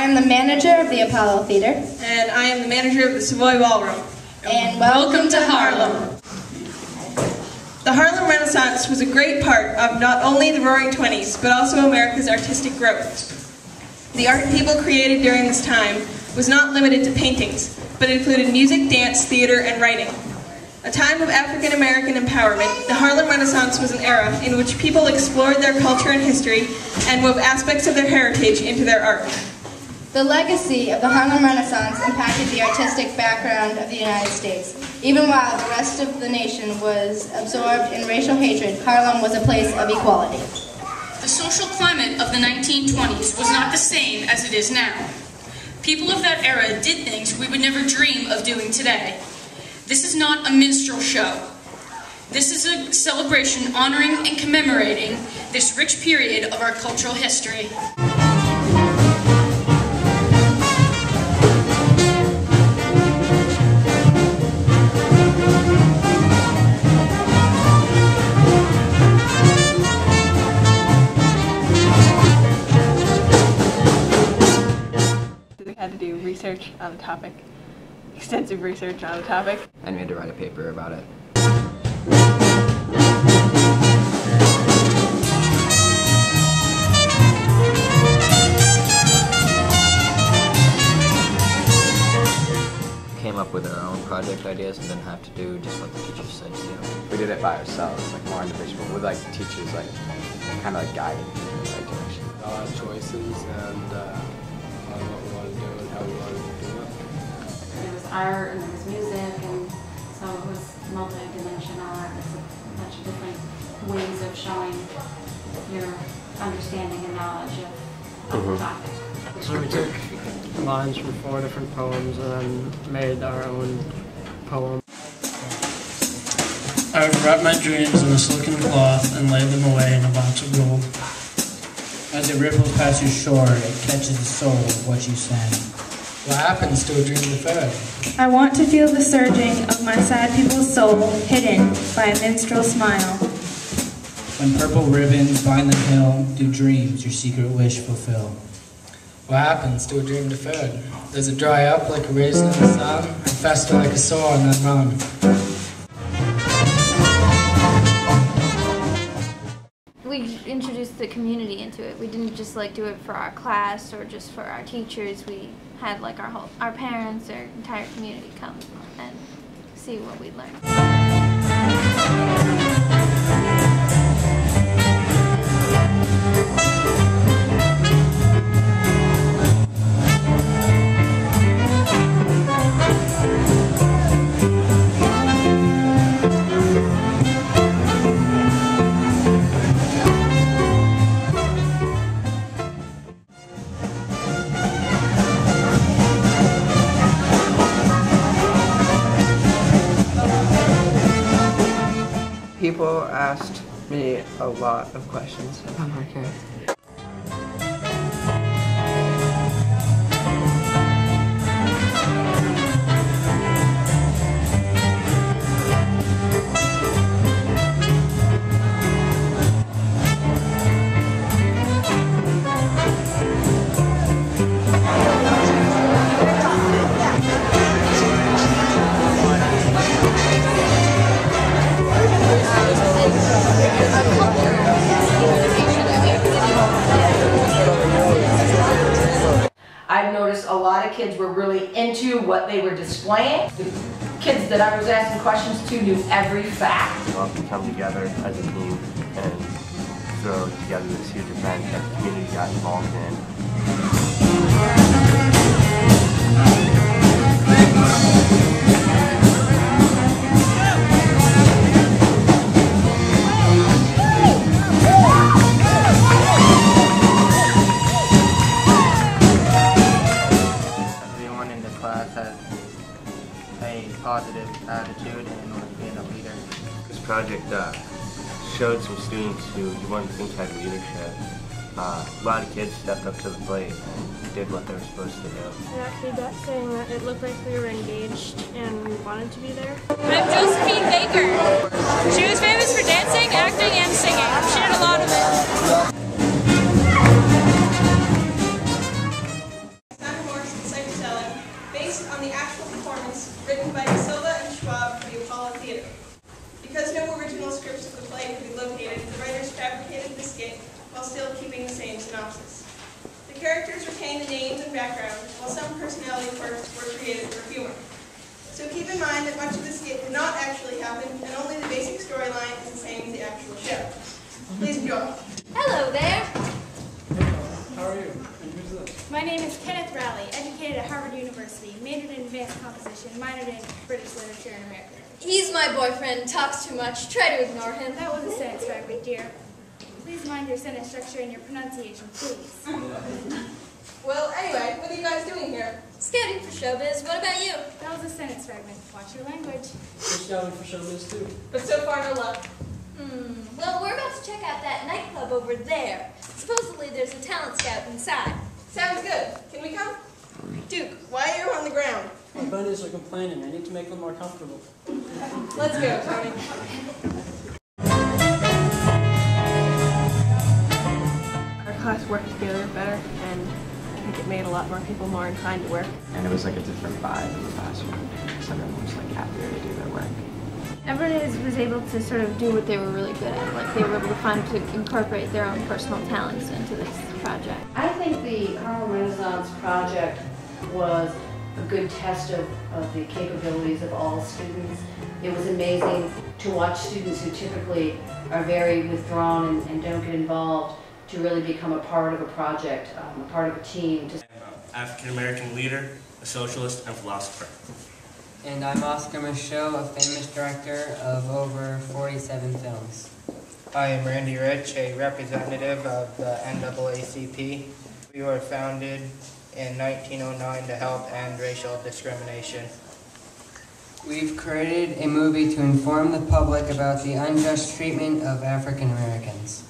am the manager of the Apollo Theater. And I am the manager of the Savoy Ballroom. And welcome to Harlem. The Harlem Renaissance was a great part of not only the Roaring '20s, but also America's artistic growth. The art people created during this time was not limited to paintings, but included music, dance, theater, and writing. A time of African American empowerment, the Harlem Renaissance was an era in which people explored their culture and history and wove aspects of their heritage into their art. The legacy of the Harlem Renaissance impacted the artistic background of the United States. Even while the rest of the nation was absorbed in racial hatred, Harlem was a place of equality. The social climate of the 1920s was not the same as it is now. People of that era did things we would never dream of doing today. This is not a minstrel show. This is a celebration honoring and commemorating this rich period of our cultural history. I had to do research on a topic, extensive research on a topic. And we had to write a paper about it. Came up with our own project ideas and didn't have to do just what the teachers said to do. We did it by ourselves, like more individual, with like the teachers like kind of like guiding in the right direction. A lot of choices and what we want to do and how we want to do it. There was art and there was music, and so it was multi-dimensional art. It's a bunch of different ways of showing your understanding and knowledge of the topic. So we took lines from 4 different poems and then made our own poem. I would wrap my dreams in a silken cloth and lay them away in a box of gold. As it ripples past your shore, it catches the soul of what you sang. What happens to a dream deferred? I want to feel the surging of my sad people's soul, hidden by a minstrel smile. When purple ribbons bind the hill, do dreams your secret wish fulfill? What happens to a dream deferred? Does it dry up like a raisin in the sun, and fester like a sore and then run? We introduced the community into it. We didn't just like do it for our class or just for our teachers. We had like our parents, our entire community come and see what we learned. People asked me a lot of questions about my character. I've noticed a lot of kids were really into what they were displaying. The kids that I was asking questions to knew every fact. We all can come together as a team and throw together this huge event that the community got involved in. Positive attitude and was being a leader. This project showed some students who you wouldn't think had leadership. A lot of kids stepped up to the plate and did what they were supposed to do. We got feedback saying that it looked like we were engaged and we wanted to be there. I'm Josephine Baker. She was famous for dancing, acting, and singing. She did a lot of it. written by Silva and Schwab for the Apollo Theater. Because no original scripts of the play could be located, the writers fabricated the skit while still keeping the same synopsis. The characters retain the names and backgrounds, while some personality quirks were created for humor. So keep in mind that much of the skit did not actually happen, and only the basic storyline is the same as the actual show. Please enjoy. Hello there. How are you? And who's this? My name is Kenneth Rowley, educated at Harvard University, majored in advanced composition, minored in British literature and American literature. He's my boyfriend, talks too much, try to ignore him. That was a sentence fragment, dear. Please mind your sentence structure and your pronunciation, please. Well, anyway, what are you guys doing here? Scouting for showbiz, what about you? That was a sentence fragment. Watch your language. We're scouting for showbiz too. But so far, no luck. Well, we're about to check out that nightclub over there. Supposedly there's a talent scout inside. Sounds good. Can we come? Duke, why are you on the ground? My bunnies are complaining. I need to make them more comfortable. Let's go, Tony. Our class worked together better, and I think it made a lot more people more inclined to work. And it was like a different vibe in the classroom. So everyone was like happier to do their work. Everyone was able to sort of do what they were really good at. Like they were able to find to incorporate their own personal talents into this project. I think the Harlem Renaissance project was a good test of the capabilities of all students. It was amazing to watch students who typically are very withdrawn and don't get involved to really become a part of a project, a part of a team. I'm an African-American leader, a socialist, and philosopher. And I'm Oscar Michaud, a famous director of over 47 films. I am Randy Rich, a representative of the NAACP. We were founded in 1909 to help end racial discrimination. We've created a movie to inform the public about the unjust treatment of African Americans.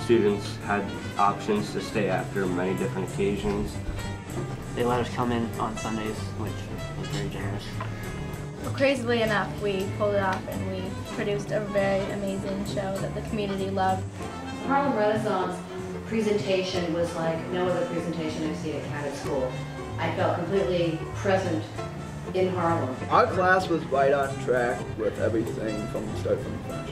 Students had options to stay after many different occasions. They let us come in on Sundays, which was very generous. Well, crazily enough, we pulled it off and we produced a very amazing show that the community loved. Harlem Renaissance presentation was like no other presentation I've seen at Cabot School. I felt completely present in Harlem. Our class was right on track with everything from start to finish.